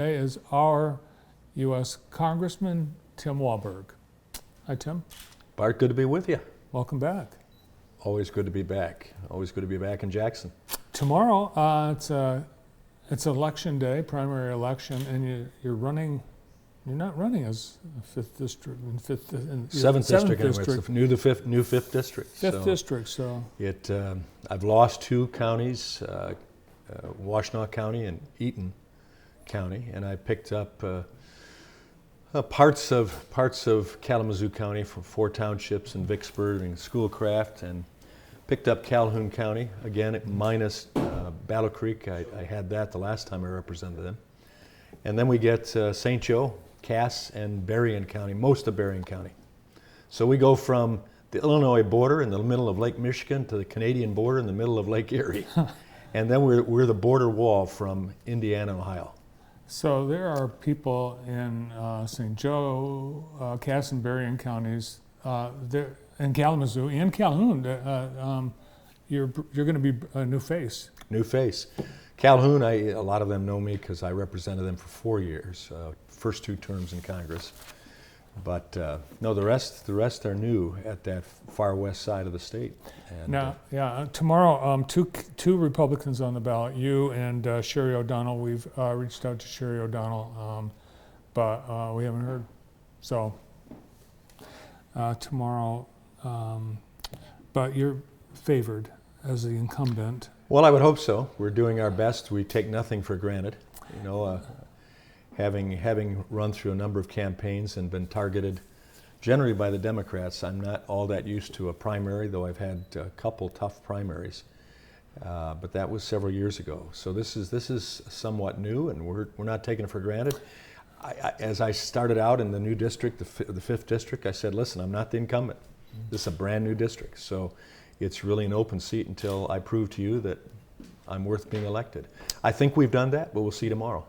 Today is our U.S. Congressman, Tim Walberg. Hi, Tim. Bart, good to be with you. Welcome back. Always good to be back. Always good to be back in Jackson. Tomorrow, it's election day, primary election, and you're running. You're not running as a fifth district Seventh district. Anyway. It's the new fifth district. Fifth district. So I've lost two counties, Washtenaw County and Eaton County, and I picked up parts of Kalamazoo County from 4 townships in Vicksburg and Schoolcraft, and picked up Calhoun County again minus Battle Creek. I had that the last time I represented them, and then we get St. Joe, Cass, and Berrien County, most of Berrien County. So we go from the Illinois border in the middle of Lake Michigan to the Canadian border in the middle of Lake Erie, and then we're the border wall from Indiana and Ohio. So there are people in St. Joe, Cass and Berrien counties, there in Kalamazoo and Calhoun. You're going to be a new face. New face. Calhoun, a lot of them know me because I represented them for 4 years, first 2 terms in Congress. But no, the rest are new at that far west side of the state. And, now, tomorrow, two Republicans on the ballot. You and Sherry O'Donnell. We've reached out to Sherry O'Donnell, but we haven't heard. So tomorrow, but you're favored as the incumbent. Well, I would hope so. We're doing our best. We take nothing for granted. You know, having run through a number of campaigns and been targeted generally by the Democrats, I'm not all that used to a primary, though I've had a couple tough primaries. But that was several years ago. So this is somewhat new, and we're not taking it for granted. As I started out in the new district, the 5th district, I said, listen, I'm not the incumbent. This is a brand new district. So it's really an open seat until I prove to you that I'm worth being elected. I think we've done that, but we'll see tomorrow.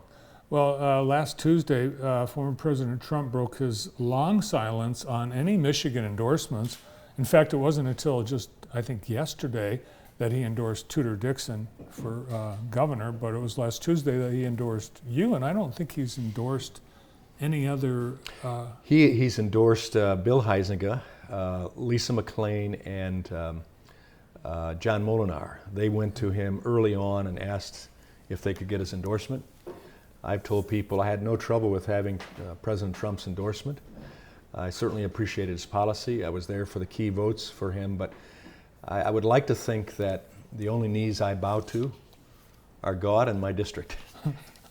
Well, last Tuesday, former President Trump broke his long silence on any Michigan endorsements. In fact, it wasn't until just, I think, yesterday that he endorsed Tudor Dixon for governor, but it was last Tuesday that he endorsed you, and I don't think he's endorsed any other... He's endorsed Bill Huizenga, Lisa McClain, and John Molinar. They went to him early on and asked if they could get his endorsement. I've told people I had no trouble with having President Trump's endorsement. I certainly appreciated his policy. I was there for the key votes for him, but I would like to think that the only knees I bow to are God and my district.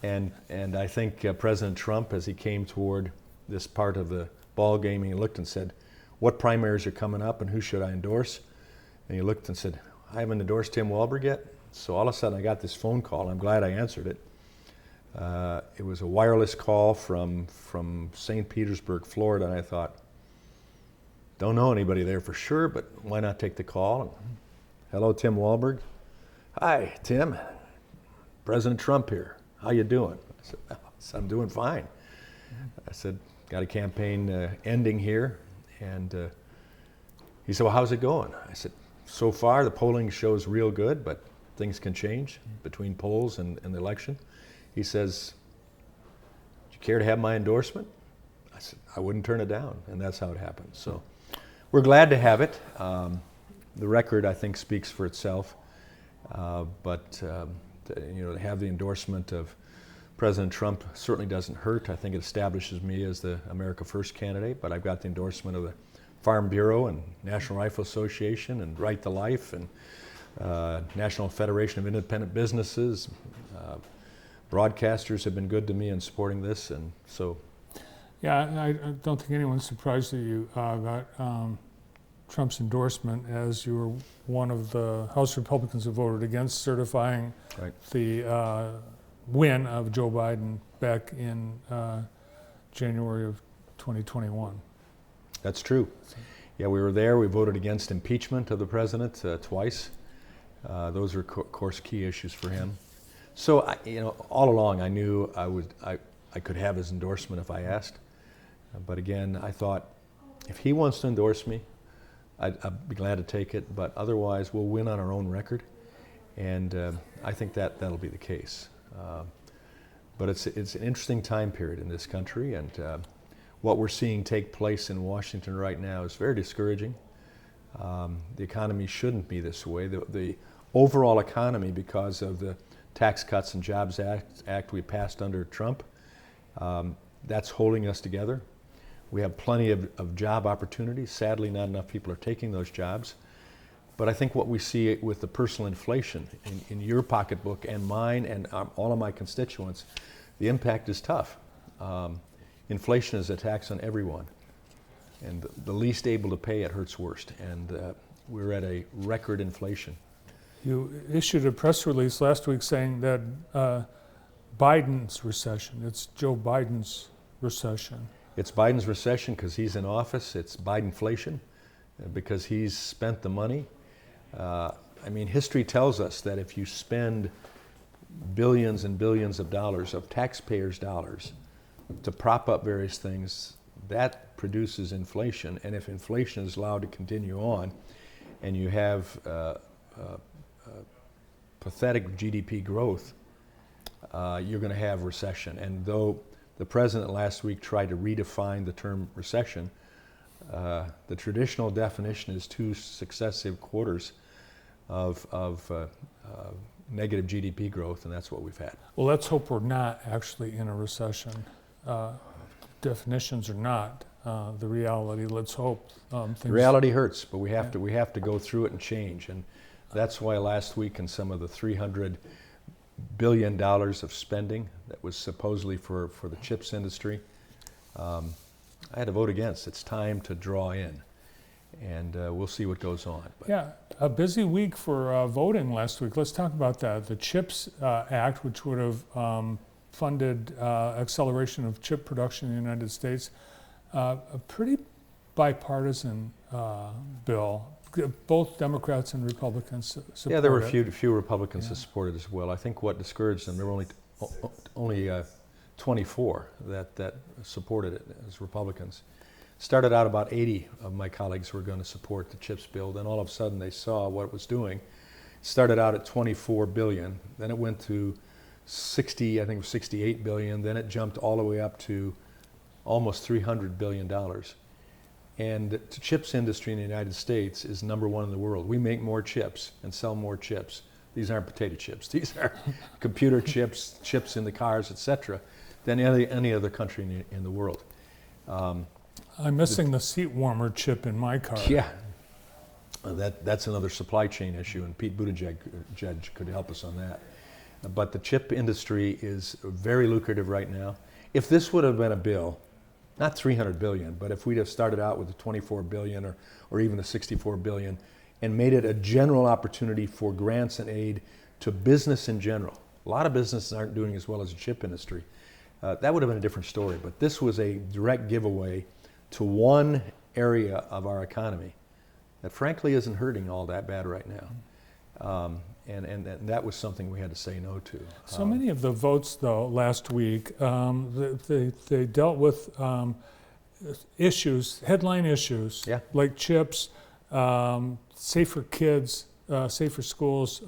and I think President Trump, as he came toward this part of the ball game, he looked and said, what primaries are coming up and who should I endorse? And he looked and said, I haven't endorsed Tim Walberg yet. So all of a sudden I got this phone call. I'm glad I answered it. It was a wireless call from St. Petersburg, Florida, and I thought, don't know anybody there for sure, but why not take the call? And, hello, Tim Walberg. Hi, Tim. President Trump here. How you doing? I said, I'm doing fine. I said, got a campaign ending here, and he said, well, how's it going? I said, so far the polling shows real good, but things can change between polls and the election. He says, do you care to have my endorsement? I said, I wouldn't turn it down, and that's how it happened. So we're glad to have it. The record, I think, speaks for itself, but to have the endorsement of President Trump certainly doesn't hurt. I think it establishes me as the America First candidate, but I've got the endorsement of the Farm Bureau and National Rifle Association and Right to Life and National Federation of Independent Businesses. Broadcasters have been good to me in supporting this, and so. Yeah, I don't think anyone's surprised that you got Trump's endorsement, as you were one of the House Republicans who voted against certifying the win of Joe Biden back in January of 2021. That's true. Yeah, we were there. We voted against impeachment of the president twice. Those are, of course, key issues for him. So, all along I knew I could have his endorsement if I asked. But again, I thought, if he wants to endorse me, I'd be glad to take it. But otherwise, we'll win on our own record. And I think that'll be the case. But it's an interesting time period in this country, and what we're seeing take place in Washington right now is very discouraging. The economy shouldn't be this way. The overall economy, because of the Tax Cuts and Jobs Act we passed under Trump, that's holding us together. We have plenty of job opportunities. Sadly, not enough people are taking those jobs. But I think what we see with the personal inflation in your pocketbook and mine and all of my constituents, the impact is tough. Inflation is a tax on everyone. And the least able to pay it hurts worst. And we're at a record inflation. You issued a press release last week saying that Biden's recession, it's Joe Biden's recession. It's Biden's recession because he's in office. It's Bidenflation because he's spent the money. I mean, history tells us that if you spend billions and billions of dollars, of taxpayers' dollars, to prop up various things, that produces inflation. And if inflation is allowed to continue on, and you have pathetic GDP growth, you're going to have recession. And though the president last week tried to redefine the term recession, the traditional definition is 2 successive quarters of negative GDP growth, and that's what we've had. Well, let's hope we're not actually in a recession. Definitions are not the reality. Let's hope things. Reality hurts, but we have to go through it and change, and that's why last week in some of the $300 billion of spending that was supposedly for the chips industry, I had to vote against. It's time to draw in, and we'll see what goes on. But yeah, a busy week for voting last week. Let's talk about that. The CHIPS Act, which would have funded acceleration of chip production in the United States, a pretty bipartisan bill. Both Democrats and Republicans support it. Yeah, there were a few Republicans that supported as well. I think what discouraged them, there were only 24 that supported it as Republicans. Started out about 80 of my colleagues were going to support the CHIPS bill. Then all of a sudden they saw what it was doing. It started out at $24 billion. Then it went to 60, I think it was $68 billion. Then it jumped all the way up to almost $300 billion. And the chips industry in the United States is #1 in the world. We make more chips and sell more chips. These aren't potato chips. These are computer chips, chips in the cars, etc., than any other country in the world. I'm missing the seat warmer chip in my car. Yeah, that's another supply chain issue, and Pete Buttigieg could help us on that. But the chip industry is very lucrative right now. If this would have been a bill, not $300 billion, but if we'd have started out with the $24 billion or even the $64 billion and made it a general opportunity for grants and aid to business in general. A lot of businesses aren't doing as well as the chip industry. That would have been a different story, but this was a direct giveaway to one area of our economy that frankly isn't hurting all that bad right now. And that was something we had to say no to. So many of the votes, though, last week, they dealt with issues, headline issues, Yeah. like chips, safer kids, safer schools,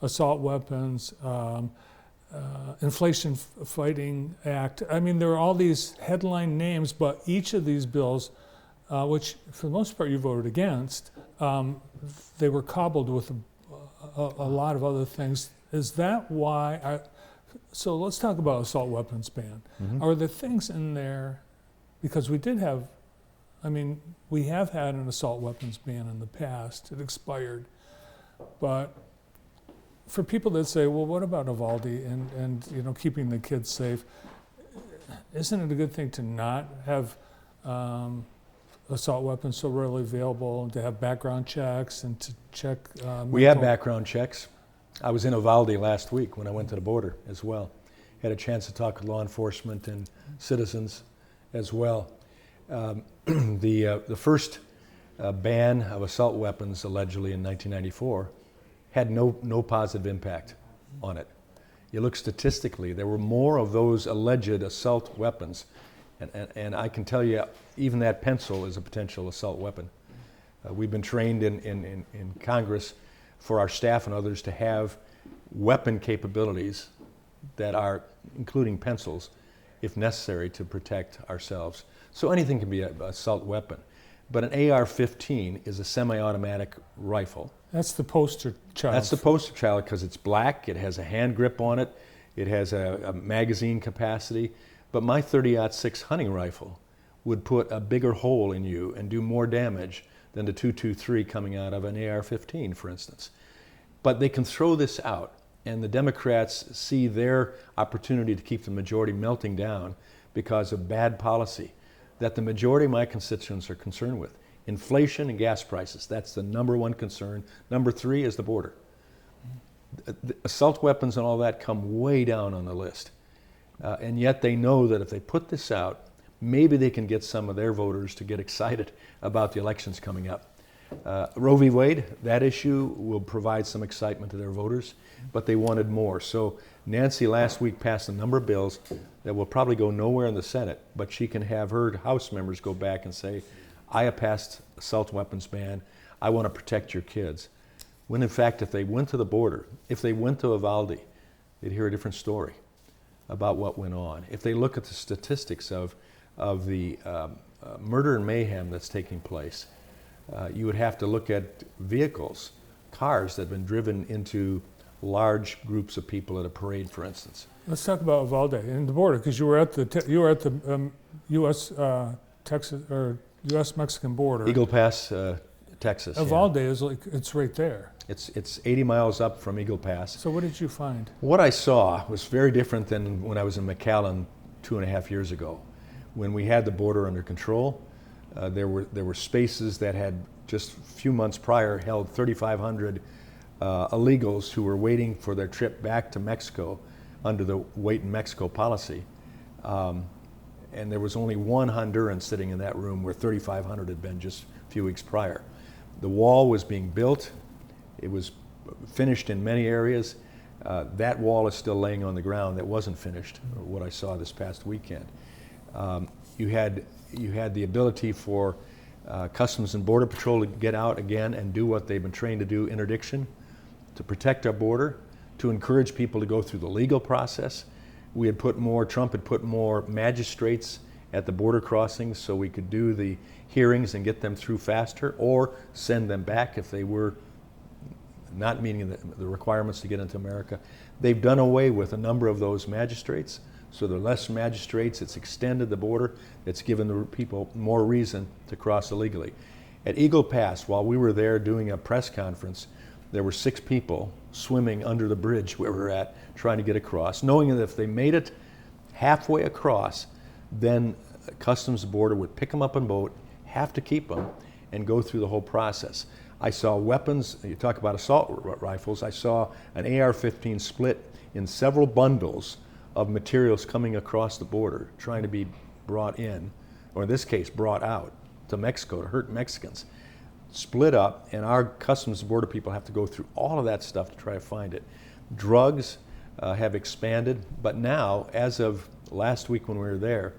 assault weapons, Inflation Fighting Act. I mean, there are all these headline names, but each of these bills, which for the most part you voted against, they were cobbled with a lot of other things. Is that why? So let's talk about assault weapons ban. Mm-hmm. Are there things in there, because we did have, I mean, we have had an assault weapons ban in the past. It expired. But for people that say, well, what about Uvalde and you know, keeping the kids safe? Isn't it a good thing to not have assault weapons so readily available, and to have background checks and to check? We have background checks. I was in Uvalde last week when I went to the border as well. Had a chance to talk with law enforcement and citizens as well. The first ban of assault weapons allegedly in 1994 had no positive impact on it. You look statistically, there were more of those alleged assault weapons, and I can tell you, even that pencil is a potential assault weapon. We've been trained in Congress for our staff and others to have weapon capabilities that are, including pencils, if necessary, to protect ourselves. So anything can be an assault weapon. But an AR-15 is a semi-automatic rifle. That's the poster child. That's the poster child because it's black, it has a hand grip on it, it has a magazine capacity. But my .30-06 hunting rifle would put a bigger hole in you and do more damage than the .223 coming out of an AR-15, for instance. But they can throw this out, and the Democrats see their opportunity to keep the majority melting down because of bad policy that the majority of my constituents are concerned with. Inflation and gas prices, that's the number one concern. Number three is the border. The assault weapons and all that come way down on the list. And yet they know that if they put this out, maybe they can get some of their voters to get excited about the elections coming up. Roe v. Wade, that issue will provide some excitement to their voters, but they wanted more. So Nancy last week passed a number of bills that will probably go nowhere in the Senate, but she can have her House members go back and say, I have passed assault weapons ban, I want to protect your kids. When in fact, if they went to the border, if they went to Uvalde, they'd hear a different story about what went on. If they look at the statistics of the murder and mayhem that's taking place, you would have to look at vehicles, cars that have been driven into large groups of people at a parade, for instance. Let's talk about Uvalde and the border, because you were at the U.S. Texas or U.S. Mexican border. Eagle Pass, Texas. Uvalde yeah. is like it's right there. It's 80 miles up from Eagle Pass. So what did you find? What I saw was very different than when I was in McAllen 2.5 years ago. When we had the border under control, there were spaces that had just a few months prior held 3,500 illegals who were waiting for their trip back to Mexico under the Wait in Mexico policy. And there was only one Honduran sitting in that room where 3,500 had been just a few weeks prior. The wall was being built. It was finished in many areas. That wall is still laying on the ground that wasn't finished, what I saw this past weekend. You had the ability for Customs and Border Patrol to get out again and do what they've been trained to do, interdiction, to protect our border, to encourage people to go through the legal process. Trump had put more magistrates at the border crossings so we could do the hearings and get them through faster, or send them back if they were not meeting the requirements to get into America. They've done away with a number of those magistrates, so there are less magistrates. It's extended the border. It's given the people more reason to cross illegally. At Eagle Pass, while we were there doing a press conference, there were 6 people swimming under the bridge where we're at, trying to get across, knowing that if they made it halfway across, then Customs and Border would pick them up on a boat, have to keep them, and go through the whole process. I saw weapons, you talk about assault rifles, I saw an AR-15 split in several bundles of materials coming across the border, trying to be brought in, or in this case, brought out to Mexico to hurt Mexicans. Split up, and our Customs and Border people have to go through all of that stuff to try to find it. Drugs have expanded, but now, as of last week when we were there,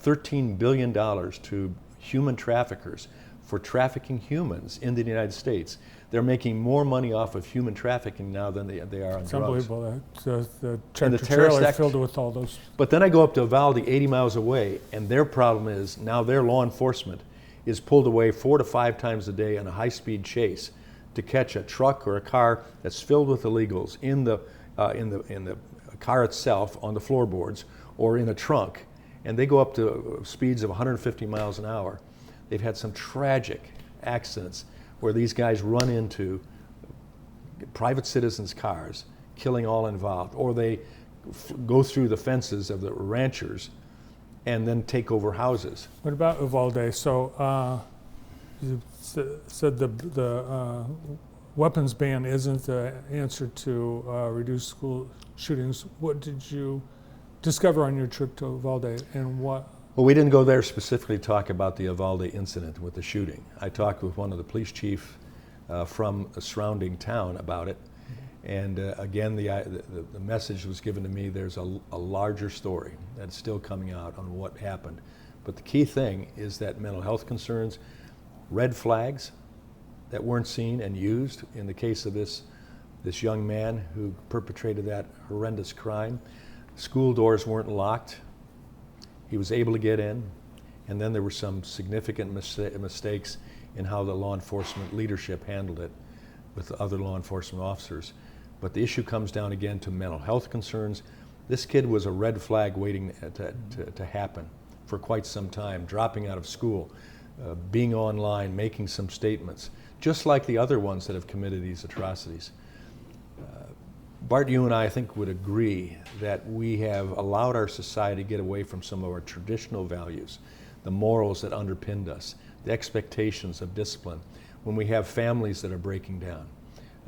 $13 billion to human traffickers for trafficking humans in the United States. They're making more money off of human trafficking now than they are on It's drugs. unbelievable. The And the tractor terrorist trailer act- filled with all those. But then I go up to Uvalde, 80 miles away, and their problem is now their law enforcement is pulled away 4 to 5 times a day on a high-speed chase to catch a truck or a car that's filled with illegals in the car itself, on the floorboards, or in a trunk, and they go up to speeds of 150 miles an hour. They've had some tragic accidents where these guys run into private citizens' cars, killing all involved, or they go through the fences of the ranchers and then take over houses. What about Uvalde? So you said the weapons ban isn't the answer to reduce school shootings. What did you discover on your trip to Uvalde, and what? Well, we didn't go there specifically to talk about the Uvalde incident with the shooting. I talked with one of the police chiefs from a surrounding town about it. And again, the message was given to me, there's a larger story that's still coming out on what happened. But the key thing is that mental health concerns, red flags that weren't seen and used in the case of this this young man who perpetrated that horrendous crime. School doors weren't locked. He was able to get in, and then there were some significant mistakes in how the law enforcement leadership handled it with other law enforcement officers. But the issue comes down again to mental health concerns. This kid was a red flag waiting to happen for quite some time, dropping out of school, being online, making some statements, just like the other ones that have committed these atrocities. Bart, you and I think would agree that we have allowed our society to get away from some of our traditional values, the morals that underpinned us, the expectations of discipline, when we have families that are breaking down.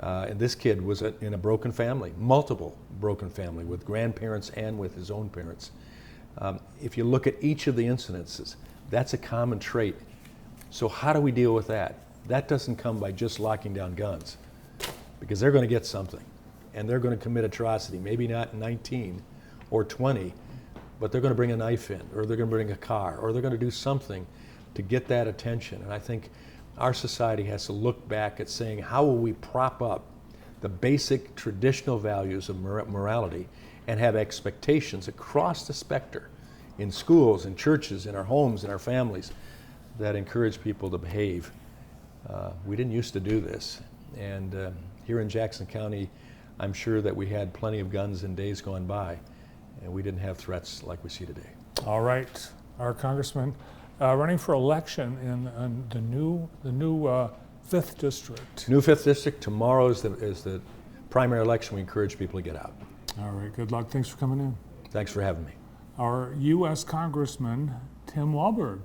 And this kid was in a broken family, multiple broken family, with grandparents and with his own parents. If you look at each of the incidences, that's a common trait. So how do we deal with that? That doesn't come by just locking down guns, because they're going to get something, and they're going to commit atrocity, maybe not 19 or 20, but they're going to bring a knife in, or they're going to bring a car, or they're going to do something to get that attention. And I think our society has to look back at saying, how will we prop up the basic traditional values of morality and have expectations across the spectrum in schools, in churches, in our homes, in our families, that encourage people to behave. We didn't used to do this. And here in Jackson County, I'm sure that we had plenty of guns in days gone by, and we didn't have threats like we see today. All right, our Congressman running for election in the new 5th District. New 5th District, tomorrow is the primary election. We encourage people to get out. All right, good luck. Thanks for coming in. Thanks for having me. Our U.S. Congressman, Tim Walberg.